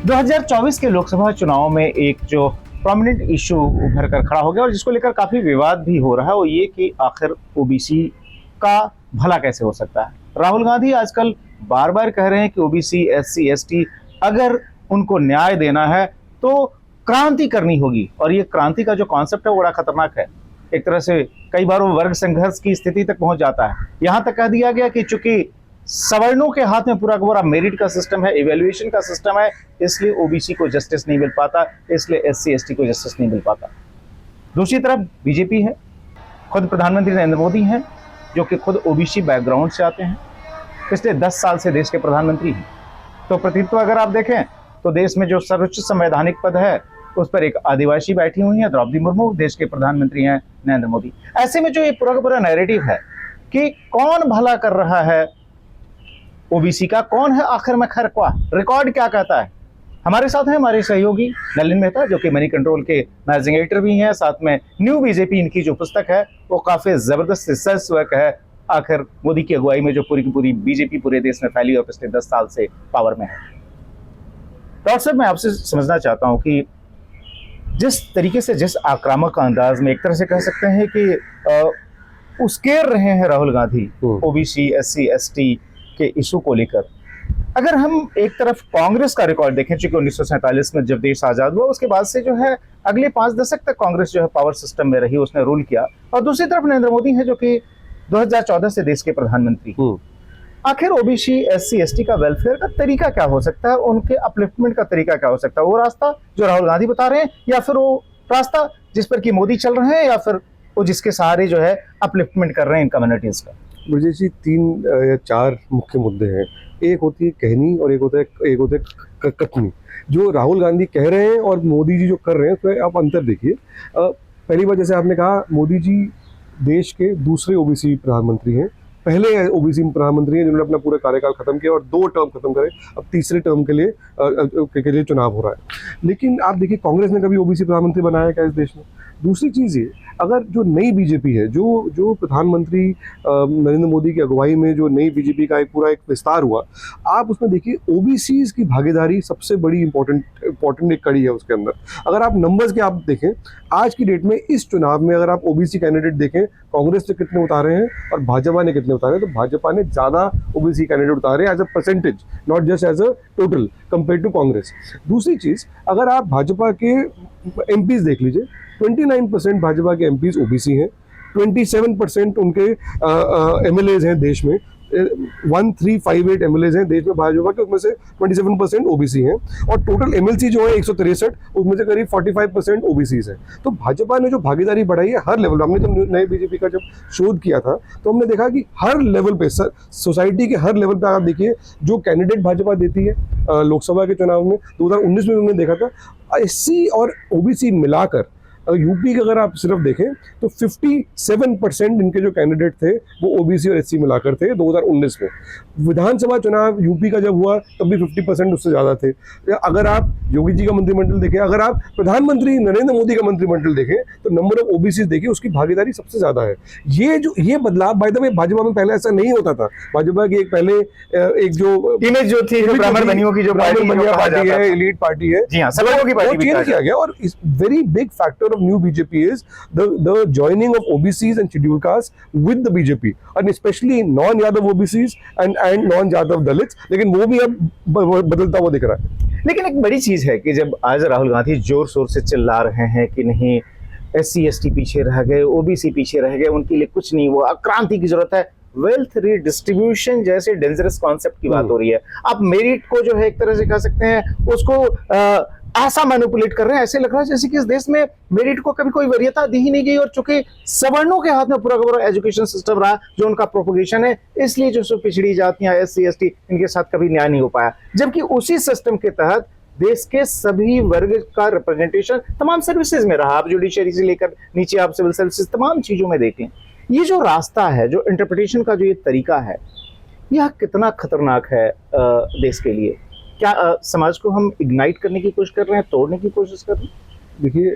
2024 के लोकसभा चुनाव में एक जो प्रोमिनेंट इशू उभर कर खड़ा हो गया और जिसको लेकर काफी विवाद भी हो रहा है वो ये कि आखिर ओबीसी का भला कैसे हो सकता है। राहुल गांधी आजकल बार बार कह रहे हैं कि ओबीसी, एससी, एसटी अगर उनको न्याय देना है तो क्रांति करनी होगी और ये क्रांति का जो कॉन्सेप्ट है वो बड़ा खतरनाक है। एक तरह से कई बार वो वर्ग संघर्ष की स्थिति तक पहुंच जाता है। यहां तक कह दिया गया कि चूंकि सवर्णों के हाथ में पूरा का पूरा मेरिट का सिस्टम है, इवैल्यूएशन का सिस्टम है, इसलिए ओबीसी को जस्टिस नहीं मिल पाता, इसलिए एससी एसटी को जस्टिस नहीं मिल पाता। दूसरी तरफ बीजेपी है, खुद प्रधानमंत्री नरेंद्र मोदी हैं जो कि खुद ओबीसी बैकग्राउंड से आते हैं, पिछले 10 साल से देश के प्रधानमंत्री हैं। तो प्रतिनिधित्व अगर आप देखें तो देश में जो सर्वोच्च संवैधानिक पद है उस पर एक आदिवासी बैठी हुई है, द्रौपदी मुर्मू, देश के प्रधानमंत्री हैं नरेंद्र मोदी। ऐसे में जो ये पूरा का पूरा नैरेटिव है कि कौन भला कर रहा है ओबीसी का, कौन है आखिर में खैरख्वाह, रिकॉर्ड क्या कहता है। हमारे साथ हैं हमारे सहयोगी नलिन मेहता जो कि मनी कंट्रोल के मैनेजिंग एडिटर भी हैं, साथ में न्यू बीजेपी इनकी जो पुस्तक है वो काफी जबरदस्त रिसर्च वर्क है आखिर मोदी की अगुवाई में जो पूरी की पूरी बीजेपी पूरे देश में फैली और पिछले 10 साल से पावर में है। डॉक्टर साहब, मैं आपसे समझना चाहता हूं कि जिस तरीके से, जिस आक्रामक अंदाज में एक तरह से कह सकते हैं कि उस्केर रहे हैं Rahul Gandhi OBC, SC, ST के इशू को लेकर, अगर हम एक तरफ कांग्रेस का रिकॉर्ड देखें, चूंकि 1947 में जब देश आजाद हुआ उसके बाद से जो है अगले 5 दशक तक कांग्रेस जो है पावर सिस्टम में रही, उसने रूल किया, और दूसरी तरफ नरेंद्र मोदी है जो कि 2014 से देश के प्रधानमंत्री। आखिर ओबीसी, एससी, एसटी का वेलफेयर का तरीका क्या हो सकता है, उनके अपलिफ्टमेंट का तरीका क्या हो सकता है, वो रास्ता जो राहुल गांधी बता रहे हैं या फिर वो रास्ता जिस पर कि मोदी चल रहे हैं या फिर वो जिसके सहारे जो है अपलिफ्टमेंट कर रहे हैं इन कम्युनिटीज का। मुझे जी 3 या 4 मुख्य मुद्दे हैं। एक होती है कहनी और एक होता है कथनी। जो राहुल गांधी कह रहे हैं और मोदी जी जो कर रहे हैं उसमें आप अंतर देखिए। पहली बार, जैसे आपने कहा, मोदी जी देश के दूसरे ओबीसी प्रधानमंत्री हैं। पहले ओबीसी प्रधानमंत्री हैं जिन्होंने अपना पूरा कार्यकाल खत्म किया और 2 टर्म खत्म करे, अब तीसरे टर्म के लिए चुनाव हो रहा है। लेकिन आप देखिए, कांग्रेस ने कभी ओबीसी प्रधानमंत्री बनाया क्या इस देश में? दूसरी चीज़ ये, अगर जो नई बीजेपी है, जो प्रधानमंत्री नरेंद्र मोदी की अगुवाई में जो नई बीजेपी का एक विस्तार हुआ, आप उसमें देखिए ओबीसीज की भागीदारी सबसे बड़ी इंपॉर्टेंट एक कड़ी है उसके अंदर। अगर आप नंबर्स के आप देखें आज की डेट में, इस चुनाव में अगर आप ओबीसी कैंडिडेट देखें, कांग्रेस ने कितने उतारे हैं और भाजपा ने कितने उतारे हैं, तो भाजपा ने ज़्यादा ओबीसी कैंडिडेट उतारे as a percentage, not just as a total, compare to Congress. दूसरी चीज़, अगर आप भाजपा के एमपीज देख लीजिए, 29% भाजपा के एमपीज ओबीसी हैं, 27% उनके एमएलएज हैं देश में, 1358 एमएलएज हैं देश में भाजपा के, उसमें से 27% ओबीसी हैं, और टोटल एमएलसी जो है 163, उसमें से करीब 45% ओबीसीज हैं। तो भाजपा ने जो भागीदारी बढ़ाई है हर लेवल, हमने जब नए बीजेपी का जब शोध किया था तो हमने देखा कि हर लेवल पे, सोसाइटी के हर लेवल पे आप देखिए जो कैंडिडेट भाजपा देती है लोकसभा के चुनाव में 2019 में हमने देखा था, एससी और ओबीसी मिलाकर यूपी का अगर आप सिर्फ देखें तो 57% इनके जो कैंडिडेट थे वो ओबीसी और एससी मिलाकर थे 2019 में। विधानसभा चुनाव यूपी का जब हुआ तब भी 50% उससे ज़्यादा थे। अगर आप योगी जी का मंत्रिमंडल देखें, अगर आप प्रधानमंत्री नरेंद्र मोदी का मंत्रिमंडल देखें तो नंबर ऑफ ओबीसी देखिए, उसकी भागीदारी सबसे ज़्यादा है। ये बदलाव, बाय द वे, भाजपा में पहले ऐसा नहीं होता था। भाजपा की एक जो इमेज जो थी, ब्राह्मण बनियों की जो पार्टी है, एलीट पार्टी है, जी हाँ, सबलों की पार्टी चेंज किया गया। और very big factor of new BJP is the joining of OBCs and scheduled castes with the BJP, and especially non-Yadav OBCs and non-Yadav Dalits, लेकिन वो भी अब बदलता हुआ दिख रहा है। लेकिन एक बड़ी चीज है कि जब आज राहुल गांधी जोर शोर से चिल्ला रहे हैं कि नहीं, एससी एसटी पीछे रह गए, ओबीसी पीछे रह गए, उनके लिए कुछ नहीं, वो क्रांति की जरूरत है, वेल्थ रीडिस्ट्रीब्यूशन जैसे डेंजरस कॉन्सेप्ट की बात हो रही है। आप मेरिट को जो है एक तरह से कह सकते हैं उसको ऐसा मैनिपुलेट कर रहे हैं, ऐसे लग रहा है जैसे कि इस देश में मेरिट को कभी कोई वरीयता दी ही नहीं गई, और चूंकि सवर्णों के हाथ में पूरा का पूरा एजुकेशन सिस्टम रहा जो उनका प्रोपोगेशन है, इसलिए जो पिछड़ी जातियां, एससी एसटी, इनके साथ कभी न्याय नहीं हो पाया। जबकि उसी सिस्टम के तहत देश के सभी वर्ग का रिप्रेजेंटेशन तमाम सर्विसेज में रहा। आप जुडिशरी से लेकर नीचे आप सिविल सर्विसेज, तमाम चीजों में देखें, ये जो रास्ता है, जो इंटरप्रिटेशन का जो ये तरीका है, यह कितना खतरनाक है देश के लिए। क्या समाज को हम इग्नाइट करने की कोशिश कर रहे हैं, तोड़ने की कोशिश कर रहे हैं? देखिए,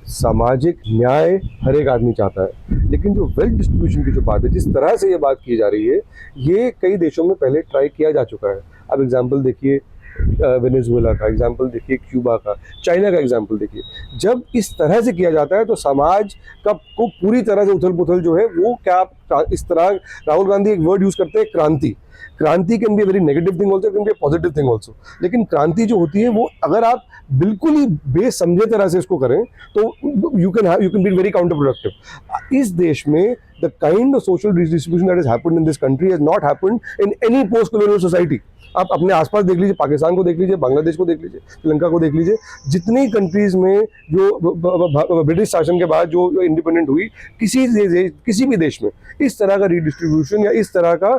सामाजिक न्याय हर एक आदमी चाहता है, लेकिन जो वेल्थ डिस्ट्रीब्यूशन की जो बात है, जिस तरह से ये बात की जा रही है, ये कई देशों में पहले ट्राई किया जा चुका है। अब एग्जांपल देखिए, वेनेजुएला का एग्जाम्पल देखिए, क्यूबा का, चाइना का एग्जाम्पल देखिए। जब इस तरह से किया जाता है तो समाज का को पूरी तरह से उथल पुथल जो है वो क्या इस तरह, राहुल गांधी एक वर्ड यूज करते हैं क्रांति। क्रांति can be very negative thing also, can be positive thing also. लेकिन क्रांति जो होती है वो अगर आप बिल्कुल ही बेसमझे तरह से इसको करें तो you can be very counter productive. इस देश में the kind of social distribution that is happened in this country has not happened in any post colonial society. आप अपने आसपास देख लीजिए, पाकिस्तान को देख लीजिए, बांग्लादेश को देख लीजिए, श्रीलंका को देख लीजिए, जितनी कंट्रीज में जो ब्रिटिश शासन के बाद जो इंडिपेंडेंट हुई, किसी भी देश में इस तरह का रिडिस्ट्रीब्यूशन या इस तरह का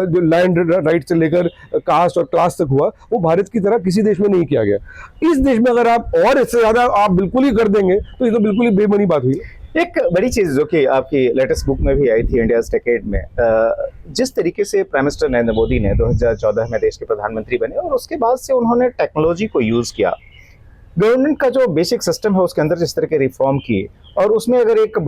जो लैंड राइट से लेकर कास्ट और क्लास तक हुआ, वो भारत की तरह किसी देश में नहीं किया गया। इस देश में अगर आप और इससे ज्यादा आप बिल्कुल ही कर देंगे तो ये तो बिल्कुल ही बेमनी बात हुई। एक बड़ी चीज जो कि आपकी लेटेस्ट बुक में भी आई थी, इंडियाज डेकेड में, जिस तरीके से प्राइम मिनिस्टर नरेंद्र मोदी ने 2014 में देश के प्रधानमंत्री बने और उसके बाद से उन्होंने टेक्नोलॉजी को यूज किया, गवर्नमेंट का जो बेसिक सिस्टम है उसके अंदर जिस तरह के रिफॉर्म किए, और उसमें अगर एक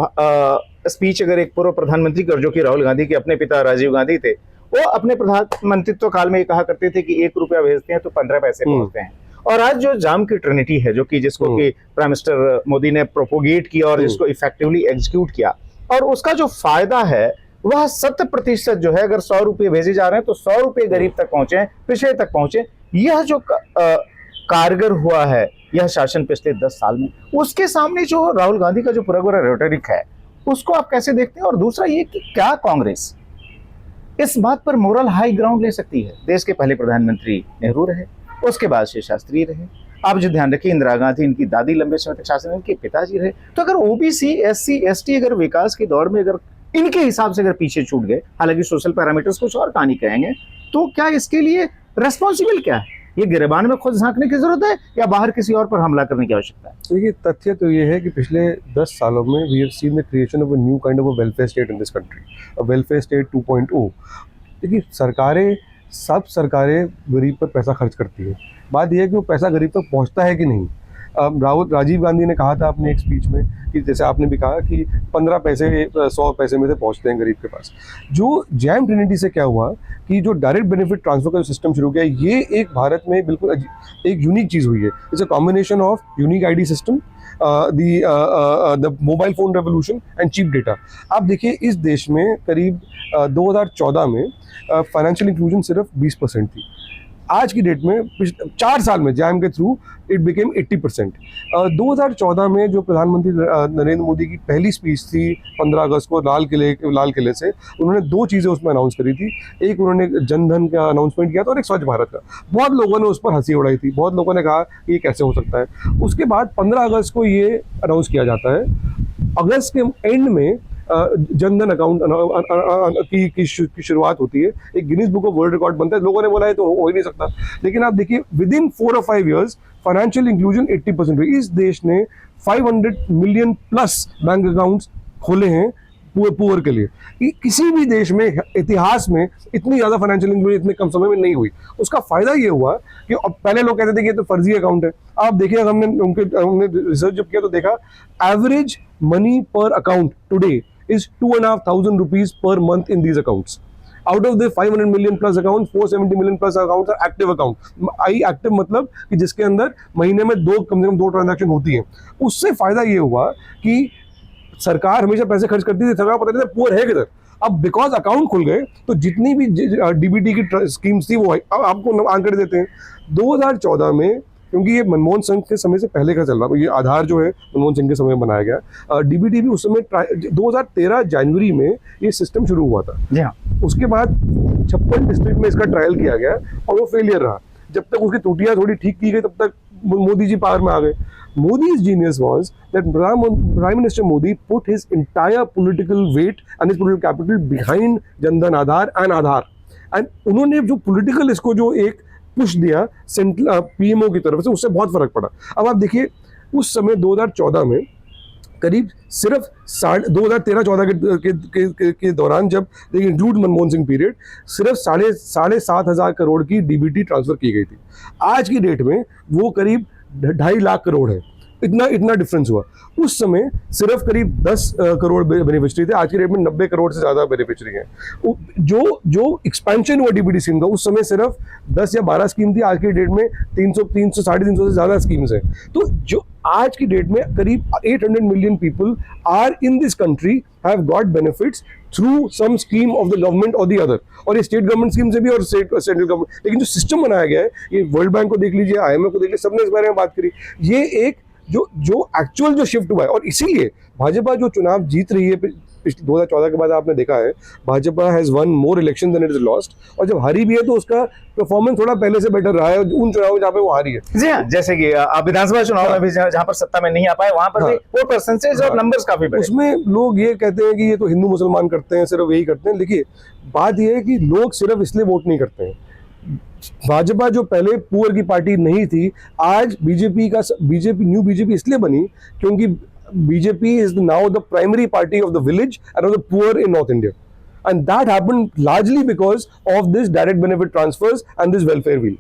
स्पीच अगर एक पूर्व प्रधानमंत्री कर, जो कि राहुल गांधी के अपने पिता राजीव गांधी थे, वो अपने प्रधानमंत्रित्व काल में ये कहा करते थे कि 1 रुपया भेजते हैं तो 15 पैसे पहुंचते हैं। और आज जो जाम की ट्रिनिटी है, जो कि जिसको कि प्राइम मिनिस्टर मोदी ने प्रोपोगेट किया और जिसको इफेक्टिवली एग्जीक्यूट किया, और उसका जो फायदा है वह 100% जो है, अगर 100 रुपये भेजे जा रहे हैं तो 100 रुपये गरीब तक पहुंचे, पिछड़े तक पहुंचे। यह जो कारगर हुआ है यह शासन पिछले 10 साल में, उसके सामने जो राहुल गांधी का जो पूरा रेटोरिक है उसको आप कैसे देखते हैं? और दूसरा ये कि क्या कांग्रेस इस बात पर मोरल हाई ग्राउंड ले सकती है? देश के पहले प्रधानमंत्री नेहरू रहे, उसके बाद श्री शास्त्री रहे, आप जो ध्यान रखिए इंदिरा गांधी, इनकी दादी लंबे समय तक शासन में, इनके पिताजी रहे। तो अगर ओबीसी, एससी, एसटी अगर विकास की दौड़ में अगर इनके हिसाब से अगर पीछे छूट गए, हालांकि सोशल पैरामीटर्स कुछ और कहानी कहेंगे, तो क्या इसके लिए रेस्पॉन्सिबल क्या है? ये गिरबान में खुद झांकने की जरूरत है या बाहर किसी और पर हमला करने की आवश्यकता है? देखिए, तथ्य तो ये है कि पिछले 10 सालों में we have seen the creation of a new kind of a welfare state in this country, a welfare state 2.0। देखिए, सब सरकारें गरीब पर पैसा खर्च करती है, बात यह है कि वो पैसा गरीब तक पहुंचता है कि नहीं। राजीव गांधी ने कहा था अपने एक स्पीच में कि जैसे आपने भी कहा कि 15 पैसे 100 पैसे में से पहुंचते हैं गरीब के पास। जो जैम ट्रिनिटी से क्या हुआ कि जो डायरेक्ट बेनिफिट ट्रांसफर का सिस्टम शुरू किया, ये एक भारत में बिल्कुल एक यूनिक चीज़ हुई है। It's a combination of unique ID system, the mobile phone revolution and cheap data. आप देखिए, इस देश में करीब 2014 में फाइनेंशियल इंक्लूजन सिर्फ 20% थी। आज की डेट में 4 साल में जैम के थ्रू इट बिकेम 80%। 2014 में जो प्रधानमंत्री नरेंद्र मोदी की पहली स्पीच थी 15 अगस्त को लाल किले से, उन्होंने 2 चीज़ें उसमें अनाउंस करी थी। एक उन्होंने जनधन का अनाउंसमेंट किया था और एक स्वच्छ भारत का। बहुत लोगों ने उस पर हंसी उड़ाई थी, बहुत लोगों ने कहा कि ये कैसे हो सकता है। उसके बाद 15 अगस्त को ये अनाउंस किया जाता है। अगस्त के एंड में जनधन अकाउंट की शुरुआत होती है, एक Guinness book of world record बनता है। लोगों ने बोला है तो हो ही नहीं सकता, लेकिन आप देखिए विद इन 4 और 5 ईयर्स फाइनेंशियल इंक्लूजन 80% हुई। इस देश ने 500 मिलियन प्लस बैंक अकाउंट्स खोले हैं पुअर के लिए। किसी भी देश में इतिहास में इतनी ज़्यादा फाइनेंशियल इंक्लूजन इतने कम समय में नहीं हुई। उसका फायदा ये हुआ कि पहले लोग कहते थे कि ये तो फर्जी अकाउंट है। आप देखिए, हमने रिसर्च जब किया तो देखा एवरेज मनी पर account today is 2,500 rupees per month in these accounts. Out of the 500 million plus accounts, 470 million plus accounts are active account. active मतलब कि जिसके अंदर महीने में कम से कम 2 ट्रांजैक्शन होती हैं। उससे फायदा ये हुआ कि सरकार हमेशा पैसे खर्च करती थी, सरकार पता नहीं था पुअर है किधर। अब बिकॉज अकाउंट खुल गए तो जितनी भी डीबीटी की स्कीम्स थी वो आपको आंकड़े देते हैं। 2014 में, क्योंकि ये मनमोहन सिंह के समय से पहले का चल रहा है, ये आधार जो है मनमोहन सिंह के समय में बनाया गया। डीबीटी भी उस समय 2013 जनवरी में ये सिस्टम शुरू हुआ था। जी हाँ। उसके बाद 56 डिस्ट्रिक्ट में इसका ट्रायल किया गया और वो फेलियर रहा। जब तक उसकी त्रुटियां थोड़ी ठीक की गई तब तक मोदी जी पावर में आ गए। Modi's genius was that Prime Minister Modi put his entire political weight and his political capital behind Jan Dhan Aadhaar and Aadhaar, and उन्होंने जो political इसको जो एक पुश दिया सेंट्रल पीएमओ की तरफ से, उससे बहुत फर्क पड़ा। अब आप देखिए, उस समय 2014 में करीब सिर्फ 2013-14 के दौरान, जब इंक्लूड मनमोहन सिंह पीरियड, सिर्फ 7,500 करोड़ की डीबीटी ट्रांसफर की गई थी। आज की डेट में वो करीब 2.5 लाख करोड़ है। इतना इतना डिफरेंस हुआ। उस समय सिर्फ करीब 10 करोड़ बेनिफिशियरी थे, आज की डेट में 90 करोड़ से ज्यादा बेनिफिशियरी हैं। जो एक्सपेंशन हुआ डीबीटी स्कीम का, उस समय सिर्फ 10 या 12 स्कीम थी, आज की डेट में 300 साढ़े 300 से ज्यादा स्कीम्स हैं। तो जो आज की डेट में करीब 800 million people are in this country have got benefits through some scheme of the government और द अदर, और ये स्टेट गवर्नमेंट स्कीम से भी और सेंट्रल गवर्नमेंट। लेकिन जो सिस्टम बनाया गया है, ये वर्ल्ड बैंक को देख लीजिए, IMF को देख लीजिए, सबने इस बारे में बात करी। ये एक जो एक्चुअल जो शिफ्ट हुआ है, और इसीलिए भाजपा जो चुनाव जीत रही है पिछले 2014 के बाद, आपने देखा है Bhajpa has won more election than it is lost, और जब हारी भी है तो उसका परफॉर्मेंस थोड़ा पहले से बेटर रहा है उन चुनावों जहाँ पे वो हारी है। जी हाँ, जैसे कि आप विधानसभा चुनाव में भी जहाँ पर सत्ता में नहीं आ पाए, वहां पर भी वो परसेंटेज और नंबर्स काफी बड़े। उसमें लोग ये कहते हैं कि ये तो हिंदू मुसलमान करते हैं, सिर्फ यही करते हैं। देखिए, बात ये है कि लोग सिर्फ इसलिए वोट नहीं करते हैं। भाजपा जो पहले पुअर की पार्टी नहीं थी, आज न्यू बीजेपी इसलिए बनी क्योंकि BJP is now the primary party of the village end of the poor in north India, and that happened largely because of this direct benefit transfers and this welfare wheel.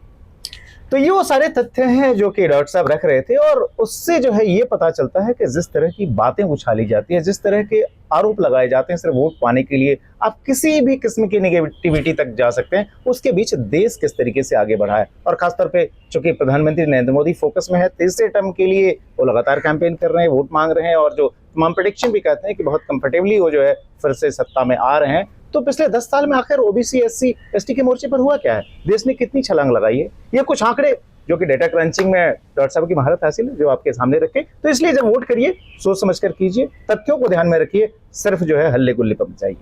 तो ये वो सारे तथ्य हैं जो कि डॉक्टर साहब रख रहे थे, और उससे जो है ये पता चलता है कि जिस तरह की बातें उछाली जाती है, जिस तरह के आरोप लगाए जाते हैं सिर्फ वोट पाने के लिए, आप किसी भी किस्म की नेगेटिविटी तक जा सकते हैं, उसके बीच देश किस तरीके से आगे बढ़ा है। और खासतौर पे चूंकि प्रधानमंत्री नरेंद्र मोदी फोकस में है, तीसरे टर्म के लिए वो लगातार कैंपेन कर रहे हैं, वोट मांग रहे हैं, और जो तमाम प्रेडिक्शन भी कहते हैं कि बहुत कंफर्टेबली वो जो है फिर से सत्ता में आ रहे हैं। तो पिछले 10 साल में आखिर OBC SC ST के मोर्चे पर हुआ क्या है, देश ने कितनी छलांग लगाई है, ये कुछ आंकड़े जो कि डेटा क्रंचिंग में डॉक्टर साहब की महारत हासिल है, जो आपके सामने रखे। तो इसलिए जब वोट करिए सोच समझकर कीजिए, तथ्यों को ध्यान में रखिए, सिर्फ जो है हल्ले गुल्ले पर मचाइए।